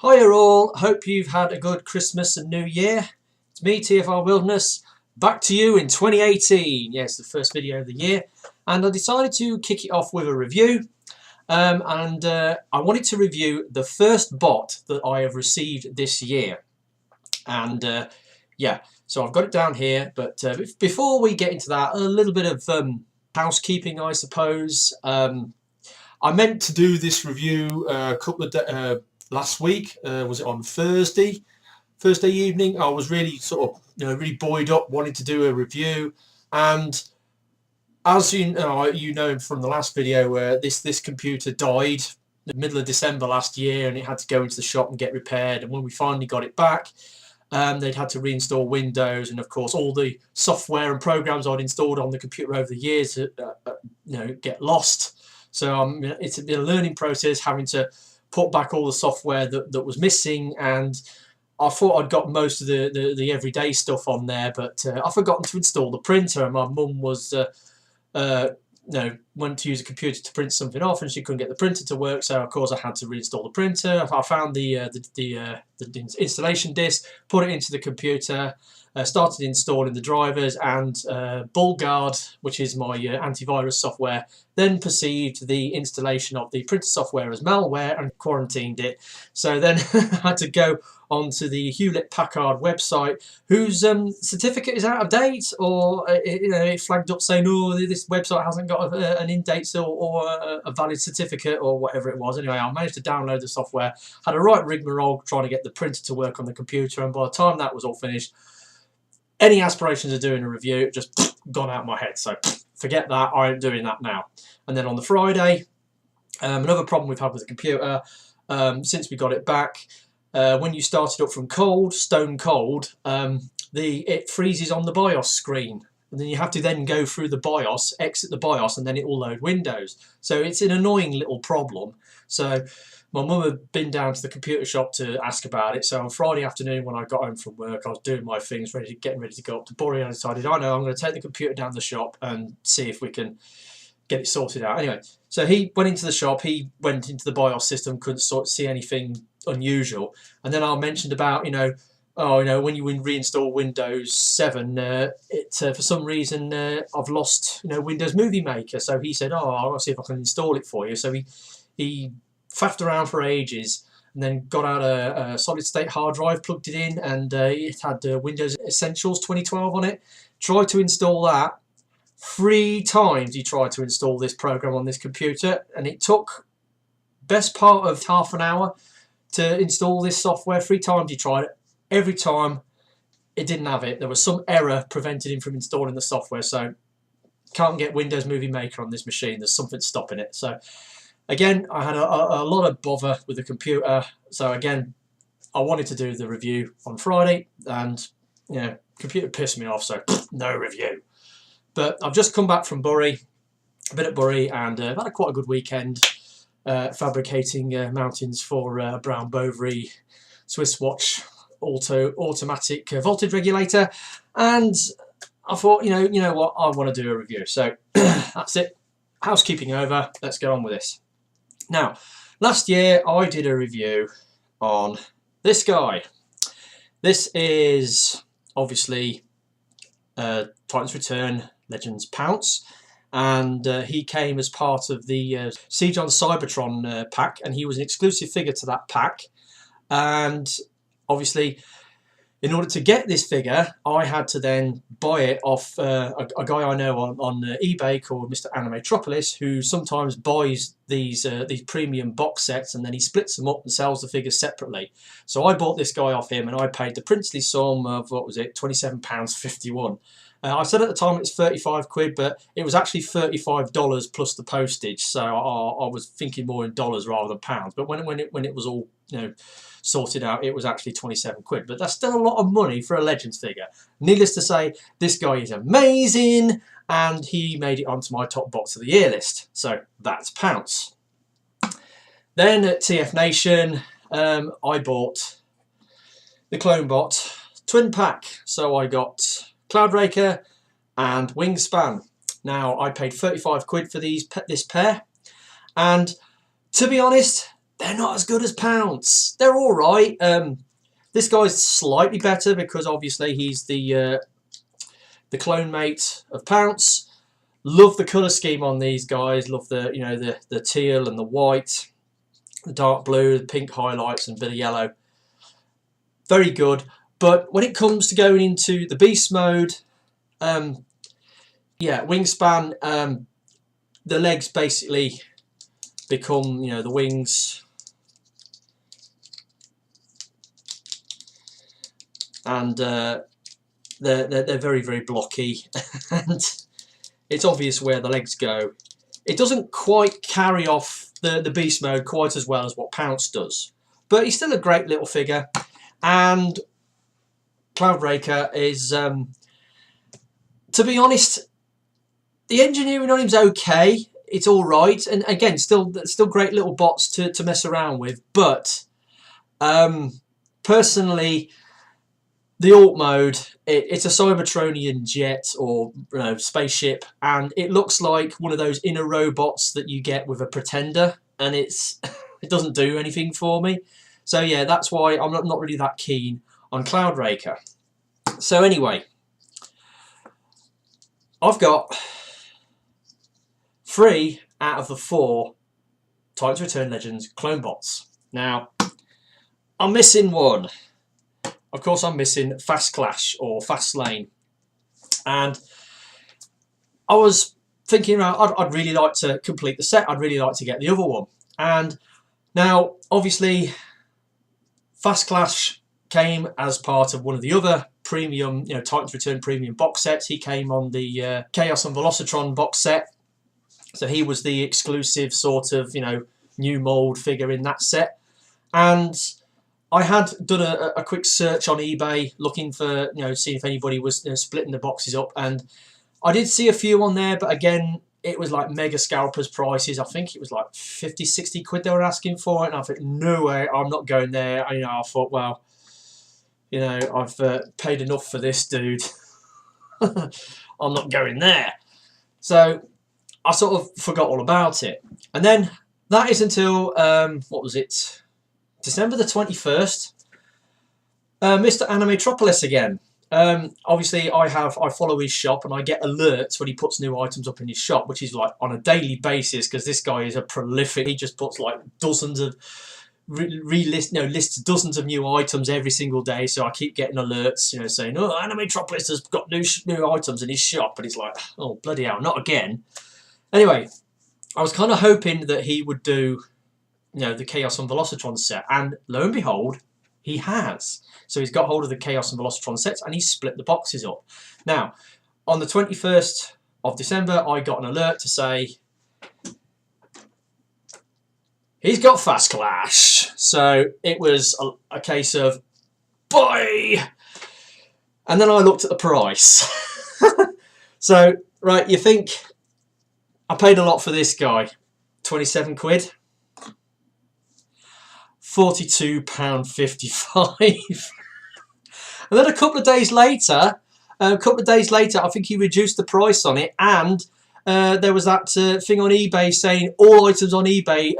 Hiya all, hope you've had a good Christmas and New Year. It's me, TFR Wilderness, back to you in 2018. Yes, the first video of the year. And I decided to kick it off with a review. I wanted to review the first bot that I have received this year. And yeah, so I've got it down here. But before we get into that, a little bit of housekeeping, I suppose. I meant to do this review a couple of last week. Was it on Thursday evening? I was really sort of really buoyed up, wanting to do a review, and as you know from the last video, this computer died in the middle of December last year, and it had to go into the shop and get repaired. And when we finally got it back, they'd had to reinstall Windows, and of course all the software and programs I'd installed on the computer over the years get lost. So it's been a learning process, having to put back all the software that was missing, and I thought I'd got most of the everyday stuff on there, but I've forgotten to install the printer, and my mum was went to use a computer to print something off, and she couldn't get the printer to work, so of course I had to reinstall the printer. I found the installation disk, put it into the computer, started installing the drivers, and BullGuard, which is my antivirus software, then perceived the installation of the printer software as malware and quarantined it. So then I had to go onto the Hewlett-Packard website, whose certificate is out of date, or it flagged up saying, oh, this website hasn't got an in-date or a valid certificate, or whatever it was. Anyway, I managed to download the software, had a right rigmarole trying to get the printer to work on the computer, and by the time that was all finished, any aspirations of doing a review just gone out of my head. So forget that, I ain't doing that now. And then on the Friday, another problem we've had with the computer since we got it back, when you start it up from cold, stone cold, it freezes on the BIOS screen, and then you have to then go through the BIOS, exit the BIOS, and then it will load Windows. So it's an annoying little problem. So my mum had been down to the computer shop to ask about it. So on Friday afternoon, when I got home from work, I was doing my things, getting ready to go up to Bury, and I decided, I know, I'm going to take the computer down the shop and see if we can get it sorted out. Anyway, so he went into the shop, he went into the BIOS system, couldn't see anything unusual. And then I mentioned about, when you reinstall Windows 7, for some reason I've lost, Windows Movie Maker. So he said, I'll see if I can install it for you. So he faffed around for ages, and then got out a solid state hard drive, plugged it in, and it had Windows Essentials 2012 on it. Tried to install that. 3 times he tried to install this program on this computer, and it took best part of half an hour to install this software. 3 times he tried it. Every time it didn't have it. There was some error preventing him from installing the software, so can't get Windows Movie Maker on this machine. There's something stopping it. So again, I had a lot of bother with the computer. So again, I wanted to do the review on Friday, and computer pissed me off, so no review. But I've just come back from Bury, a bit at Bury, and I've had quite a good weekend fabricating mountings for Brown Bovary Swiss watch automatic voltage regulator. And I thought, you know what, I want to do a review. So that's it. Housekeeping over. Let's get on with this. Now, last year I did a review on this guy. This is obviously Titan's Return Legends Pounce, and he came as part of the Siege on Cybertron pack, and he was an exclusive figure to that pack. And obviously, in order to get this figure, I had to then buy it off a guy I know on eBay called Mr. Animatropolis, who sometimes buys these premium box sets, and then he splits them up and sells the figures separately. So I bought this guy off him, and I paid the princely sum of, what was it, £27.51. I said at the time it's 35 quid, but it was actually $35 plus the postage. So I was thinking more in dollars rather than pounds. But when it was all sorted out, it was actually 27 quid. But that's still a lot of money for a Legends figure. Needless to say, this guy is amazing, and he made it onto my top box of the year list. So that's Pounce. Then at TF Nation, I bought the Clonebot twin pack. So I got Cloudraker and Wingspan. Now, I paid 35 quid for this pair, and to be honest, they're not as good as Pounce. They're all right. This guy's slightly better because obviously he's the clone mate of Pounce. Love the colour scheme on these guys. Love the the teal and the white, the dark blue, the pink highlights and a bit of yellow. Very good. But when it comes to going into the beast mode, yeah, wingspan, the legs basically become, the wings, and they're very, very blocky, and it's obvious where the legs go. It doesn't quite carry off the beast mode quite as well as what Pounce does, but he's still a great little figure. And Cloudraker is, to be honest, the engineering on him's okay. It's all right, and again, still great little bots to mess around with. But personally, the alt mode, it's a Cybertronian jet or spaceship, and it looks like one of those inner robots that you get with a Pretender, and it doesn't do anything for me. So yeah, that's why I'm not really that keen on Cloudraker. So anyway, I've got 3 out of the 4 Titans Return Legends clone bots. Now, I'm missing one. Of course, I'm missing Fastclash or Fastlane. And I was thinking, I'd really like to complete the set. I'd really like to get the other one. And now, obviously, Fastclash came as part of one of the other premium, Titans Return premium box sets. He came on the Chaos and Velocitron box set. So he was the exclusive sort of, new mould figure in that set. And I had done a quick search on eBay looking for, seeing if anybody was splitting the boxes up. And I did see a few on there, but again, it was like mega scalpers prices. I think it was like 50, 60 quid they were asking for it. And I thought, no way, I'm not going there. I thought, well, I've paid enough for this, dude. I'm not going there. So I sort of forgot all about it. And then that is until, what was it? December the 21st. Mr. Animatropolis again. Obviously, I follow his shop and I get alerts when he puts new items up in his shop, which is like on a daily basis because this guy is a prolific. He just puts like dozens of lists dozens of new items every single day. So I keep getting alerts, saying, "Oh, Animatropolis has got new items in his shop," and it's like, "Oh bloody hell, not again!" Anyway, I was kind of hoping that he would do, the Chaos and Velocitron set, and lo and behold, he has. So he's got hold of the Chaos and Velocitron sets and he's split the boxes up. Now, on the 21st of December, I got an alert to say he's got Fastclash. So it was a case of buy. And then I looked at the price. So, right, you think I paid a lot for this guy? 27 quid? £42.55. And then a couple of days later, I think he reduced the price on it, and there was that thing on eBay saying all items on eBay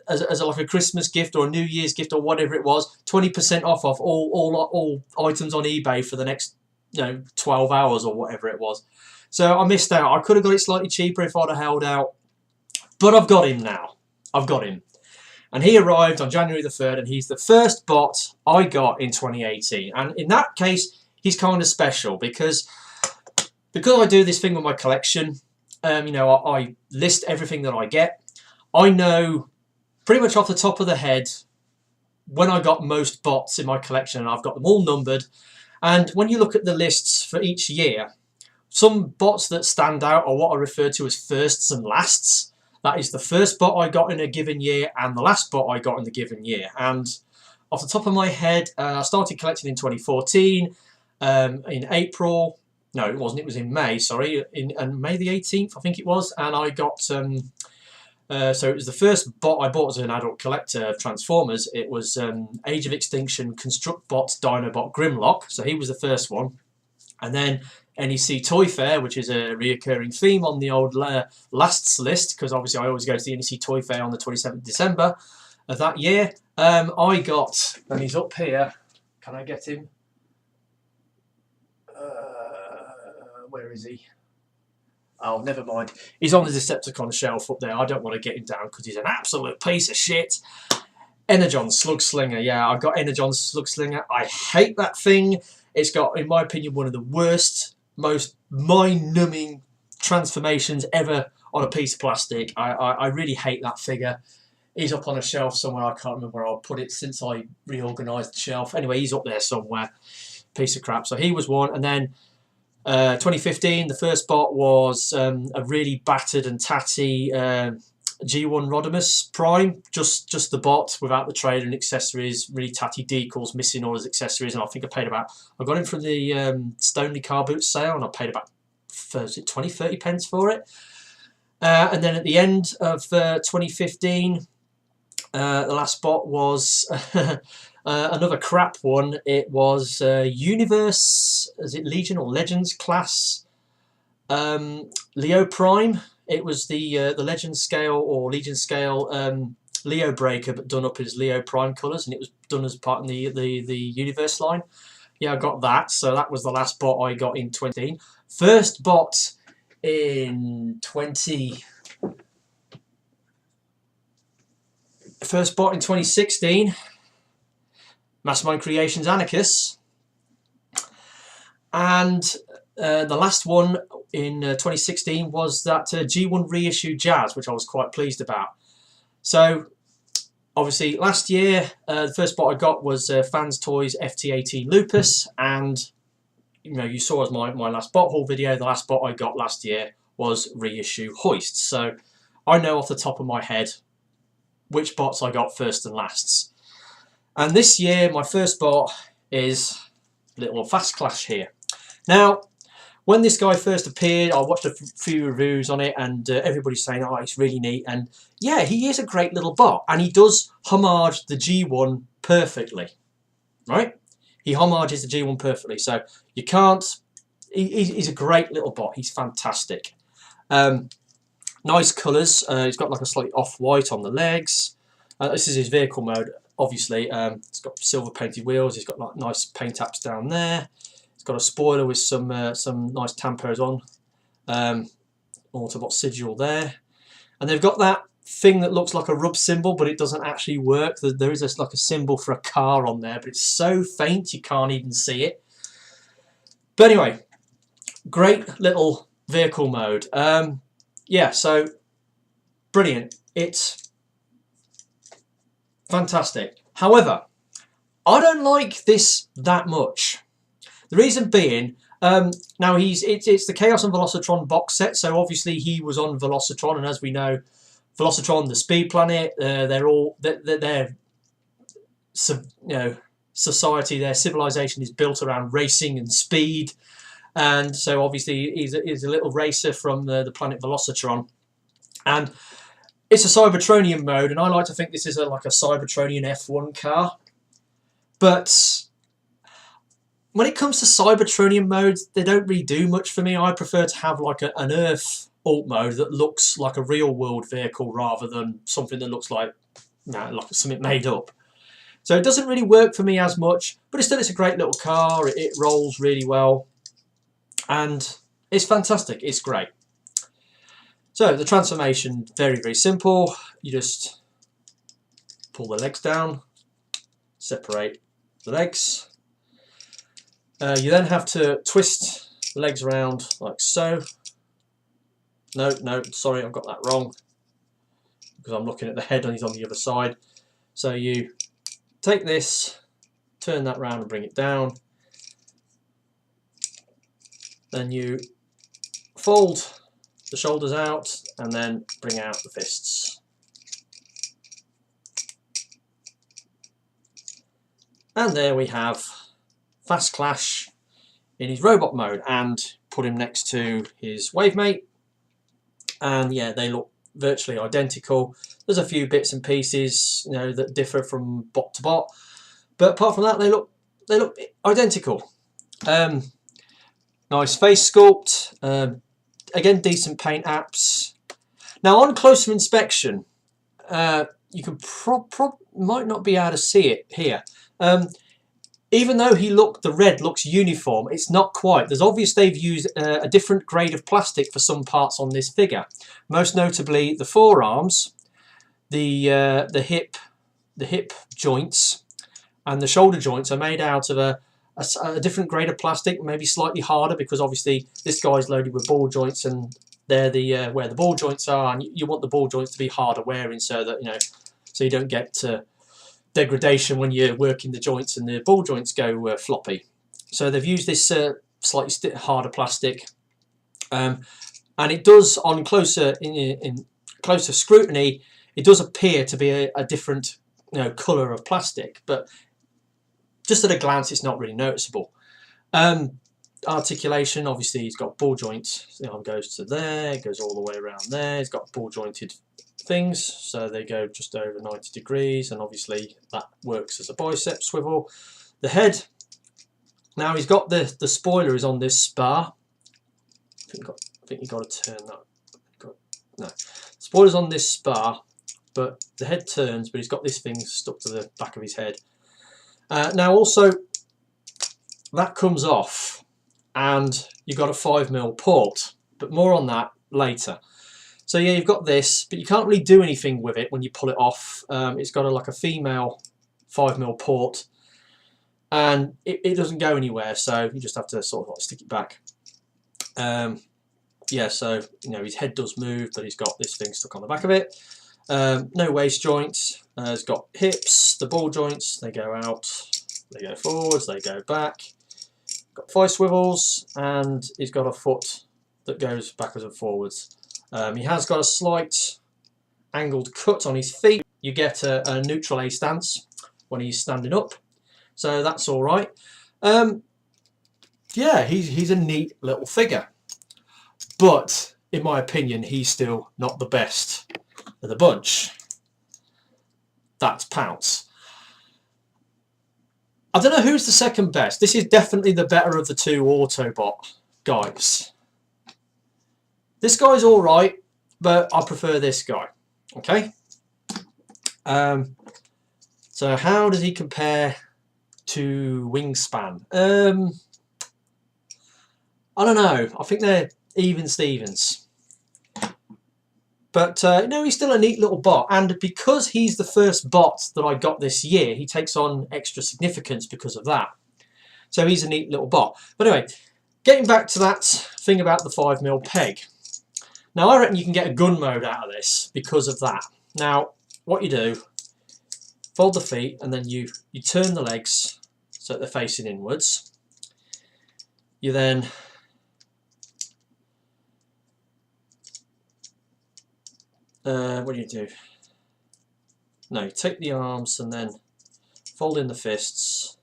as like a Christmas gift or a New Year's gift or whatever it was, 20% off all items on eBay for the next 12 hours or whatever it was. So I missed out. I could have got it slightly cheaper if I'd have held out, but I've got him now. I've got him. And he arrived on January the 3rd, and he's the first bot I got in 2018. And in that case, he's kind of special because I do this thing with my collection. I list everything that I get. I know pretty much off the top of the head when I got most bots in my collection, and I've got them all numbered. And when you look at the lists for each year, some bots that stand out are what I refer to as firsts and lasts. That is the first bot I got in a given year and the last bot I got in the given year. And off the top of my head, I started collecting in 2014. In April, no, it wasn't. It was in May. Sorry, in May the 18th, I think it was. And I got so it was the first bot I bought as an adult collector of Transformers. It was Age of Extinction Constructbot Dinobot Grimlock. So he was the first one, and then NEC Toy Fair, which is a reoccurring theme on the old lasts list, because obviously I always go to the NEC Toy Fair on the 27th of December. of that year. I got, and he's up here. Can I get him? Where is he? Oh, never mind. He's on the Decepticon shelf up there. I don't want to get him down because he's an absolute piece of shit. Energon Slugslinger. Yeah, I got Energon Slugslinger. I hate that thing. It's got, in my opinion, one of the worst, most mind-numbing transformations ever on a piece of plastic. I really hate that figure. He's up on a shelf somewhere. I can't remember where I'll put it since I reorganised the shelf. Anyway, he's up there somewhere. Piece of crap. So he was one. And then 2015, the first bot was a really battered and tatty G1 Rodimus Prime. Just the bot without the trailer and accessories. Really tatty decals, missing all his accessories. And I think I paid about, I got him from the Stoneleigh car boot sale, and I paid about 20-30 pence for it. And then at the end of 2015, the last bot was another crap one. It was Universe, is it Legion or Legends class Leo Prime. It was the Legend scale or Legion scale Leo Breaker, but done up as Leo Prime colours, and it was done as part of the Universe line. Yeah, I got that. So that was the last bot I got in 20. First bot in 20. First bot in 2016. Mastermind Creations Anarchus. And the last one in 2016 was that G1 reissue Jazz, which I was quite pleased about. So obviously last year the first bot I got was Fans Toys FT18 Lupus, and you know, you saw as my last bot haul video, the last bot I got last year was reissue Hoist. So I know off the top of my head which bots I got first and lasts. And this year my first bot is little Fastclash here. Now, when this guy first appeared, I watched a few reviews on it, and everybody's saying, oh, it's really neat. And yeah, he is a great little bot, and he does homage the G1 perfectly, right? He homages the G1 perfectly, so you can't, he's a great little bot. He's fantastic. Nice colours. He's got like a slightly off-white on the legs. This is his vehicle mode, obviously. It's got silver painted wheels. He's got like nice paint apps down there. It's got a spoiler with some nice tampos on. Autobot sigil there. And they've got that thing that looks like a rub symbol, but it doesn't actually work. There is like a symbol for a car on there, but it's so faint you can't even see it. But anyway, great little vehicle mode. Yeah, so brilliant. It's fantastic. However, I don't like this that much. The reason being, now it's the Chaos and Velocitron box set, so obviously he was on Velocitron, and as we know, Velocitron, the Speed Planet, their society, their civilization is built around racing and speed. And so obviously he's a little racer from the planet Velocitron, and it's a Cybertronian mode, and I like to think this is like a Cybertronian F1 car. But when it comes to Cybertronian modes, they don't really do much for me. I prefer to have like an Earth alt mode that looks like a real world vehicle rather than something that looks like something made up. So it doesn't really work for me as much, but it's a great little car. It rolls really well. And it's fantastic, it's great. So the transformation, very, very simple. You just pull the legs down, separate the legs. You then have to twist the legs around like so. No, sorry, I've got that wrong, because I'm looking at the head and he's on the other side. So you take this, turn that round and bring it down. Then you fold the shoulders out and then bring out the fists. And there we have Fastclash in his robot mode, and put him next to his Wavemate. And yeah, they look virtually identical. There's a few bits and pieces, you know, that differ from bot to bot, but apart from that, they look identical. Nice face sculpt, again decent paint apps. Now on closer inspection, you can might not be able to see it here. Even though the red looks uniform, it's not quite. There's obvious they've used a different grade of plastic for some parts on this figure. Most notably the forearms, the hip joints, and the shoulder joints are made out of a different grade of plastic, maybe slightly harder, because obviously this guy's loaded with ball joints, and they're the where the ball joints are, and you want the ball joints to be harder wearing, so that so you don't get degradation when you're working the joints and the ball joints go floppy. So they've used this slightly harder plastic, and it does, on closer scrutiny, it does appear to be a different colour of plastic, but just at a glance it's not really noticeable. Articulation, obviously he's got ball joints. The arm goes to there, goes all the way around there. He's got ball jointed things, so they go just over 90 degrees, and obviously that works as a bicep swivel. The head, now he's got the spoiler is on this spar. I think you've got to turn that. No, spoiler's on this spar, but the head turns, but he's got this thing stuck to the back of his head. Now also that comes off, and you've got a 5mm port, but more on that later. So yeah, you've got this, but you can't really do anything with it when you pull it off. It's got like a female 5mm port, and it doesn't go anywhere, so you just have to sort of like stick it back. Yeah, so his head does move, but he's got this thing stuck on the back of it. No waist joints. It's got hips, the ball joints, they go out, they go forwards, they go back. Got 5 swivels, and he's got a foot that goes backwards and forwards. He has got a slight angled cut on his feet. You get a neutral A stance when he's standing up, so that's all right. Yeah, he's a neat little figure, but in my opinion, he's still not the best of the bunch. That's Pounce. I don't know who's the second best. This is definitely the better of the two Autobot guys. This guy's all right, but I prefer this guy. Okay. So how does he compare to Wingspan? I don't know. I think they're even Stevens. But no, he's still a neat little bot, and because he's the first bot that I got this year, he takes on extra significance because of that. So he's a neat little bot. But anyway, getting back to that thing about the 5mm peg. Now I reckon you can get a gun mode out of this because of that. Now what you do, fold the feet, and then you turn the legs so that they're facing inwards. You then what do? No, you take the arms and then fold in the fists,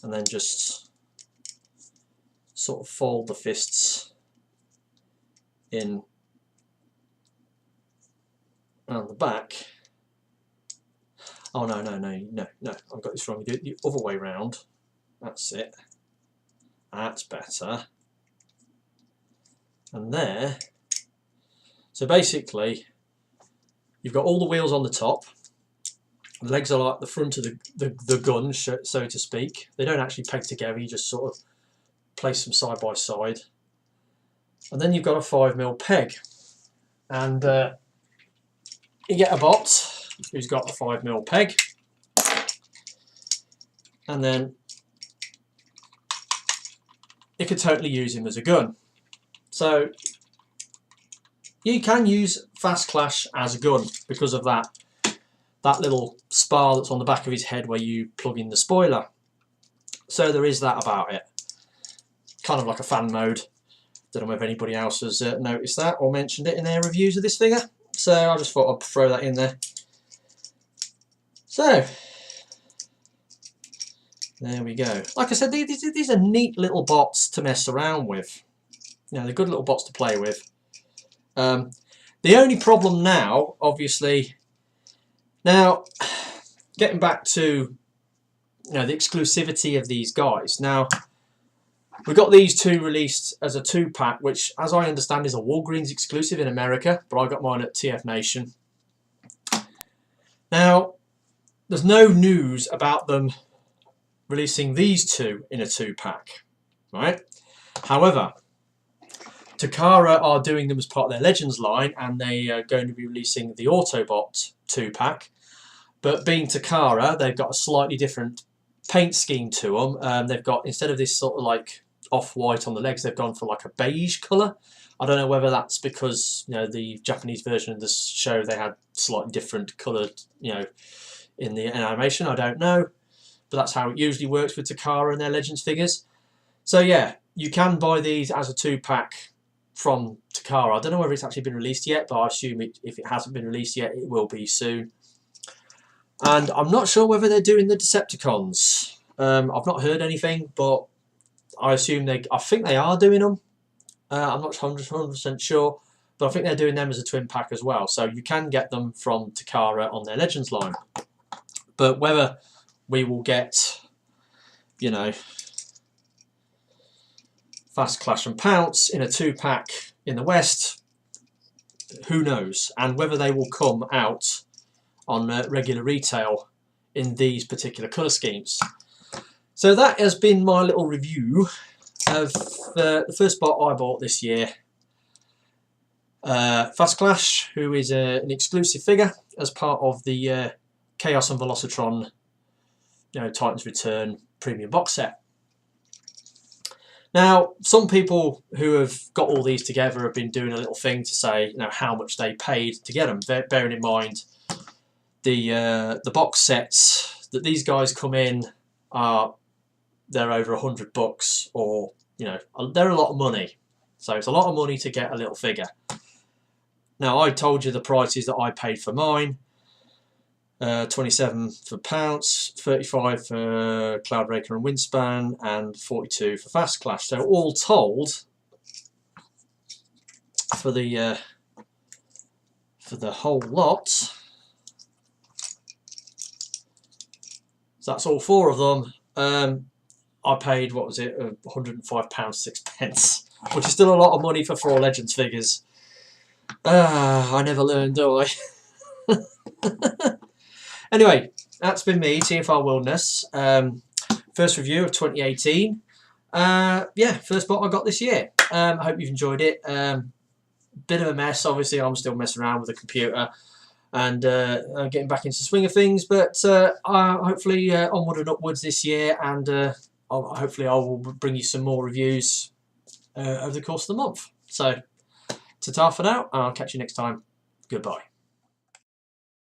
and then just sort of fold the fists in around the back. Oh no, I've got this wrong. You do it the other way round. That's it. That's better. And there. So basically, you've got all the wheels on the top. The legs are like the front of the gun, so to speak. They don't actually peg together. You just sort of place them side by side. And then you've got a 5mm peg. And you get a bot who's got the 5mm peg. And then you could totally use him as a gun. So you can use Fastclash as a gun because of that little spar that's on the back of his head where you plug in the spoiler. So there is that about it. Kind of like a fan mode. Don't know if anybody else has noticed that or mentioned it in their reviews of this figure. So I just thought I'd throw that in there. So there we go. Like I said, these are neat little bots to mess around with. They're good little bots to play with. The only problem now, obviously, now getting back to the exclusivity of these guys. Now we got these two released as a 2-pack, which, as I understand, is a Walgreens exclusive in America, but I got mine at TF Nation. Now, there's no news about them releasing these two in a 2-pack, right? However, Takara are doing them as part of their Legends line, and they are going to be releasing the Autobot 2-pack. But being Takara, they've got a slightly different paint scheme to them. They've got, instead of this sort of like off-white on the legs, they've gone for like a beige colour. I don't know whether that's because, you know, the Japanese version of the show, they had slightly different coloured, you know, in the animation. I don't know, but that's how it usually works with Takara and their Legends figures. So yeah, you can buy these as a 2-pack from Takara. I don't know whether it's actually been released yet, but I assume if it hasn't been released yet, it will be soon. And I'm not sure whether they're doing the Decepticons. I've not heard anything, but I assume I think they are doing them. I'm not 100% sure, but I think they're doing them as a twin pack as well. So you can get them from Takara on their Legends line. But whether we will get, you know, Fastclash and Pounce in a 2-pack in the West, who knows? And whether they will come out on regular retail in these particular colour schemes. So that has been my little review of the first bot I bought this year. Fastclash, who is an exclusive figure as part of the Chaos and Velocitron, you know, Titans Return premium box set. Now, some people who have got all these together have been doing a little thing to say, you know, how much they paid to get them, bearing in mind the box sets that these guys come in they're over $100, or, you know, they're a lot of money. So it's a lot of money to get a little figure. Now, I told you the prices that I paid for mine. 27 for Pounce, 35 for Cloudbreaker and Windspan, and 42 for Fastclash. So all told, for the whole lot, so that's all 4 of them. I paid, what was it, £105.06, which is still a lot of money for 4 Legends figures. I never learned, do I? Anyway, that's been me, TFR Wilderness. First review of 2018. Yeah, first bot I got this year. I hope you've enjoyed it. Bit of a mess, obviously. I'm still messing around with the computer and getting back into the swing of things. But hopefully onward and upwards this year, and hopefully I will bring you some more reviews over the course of the month. So, ta-ta for now. I'll catch you next time. Goodbye.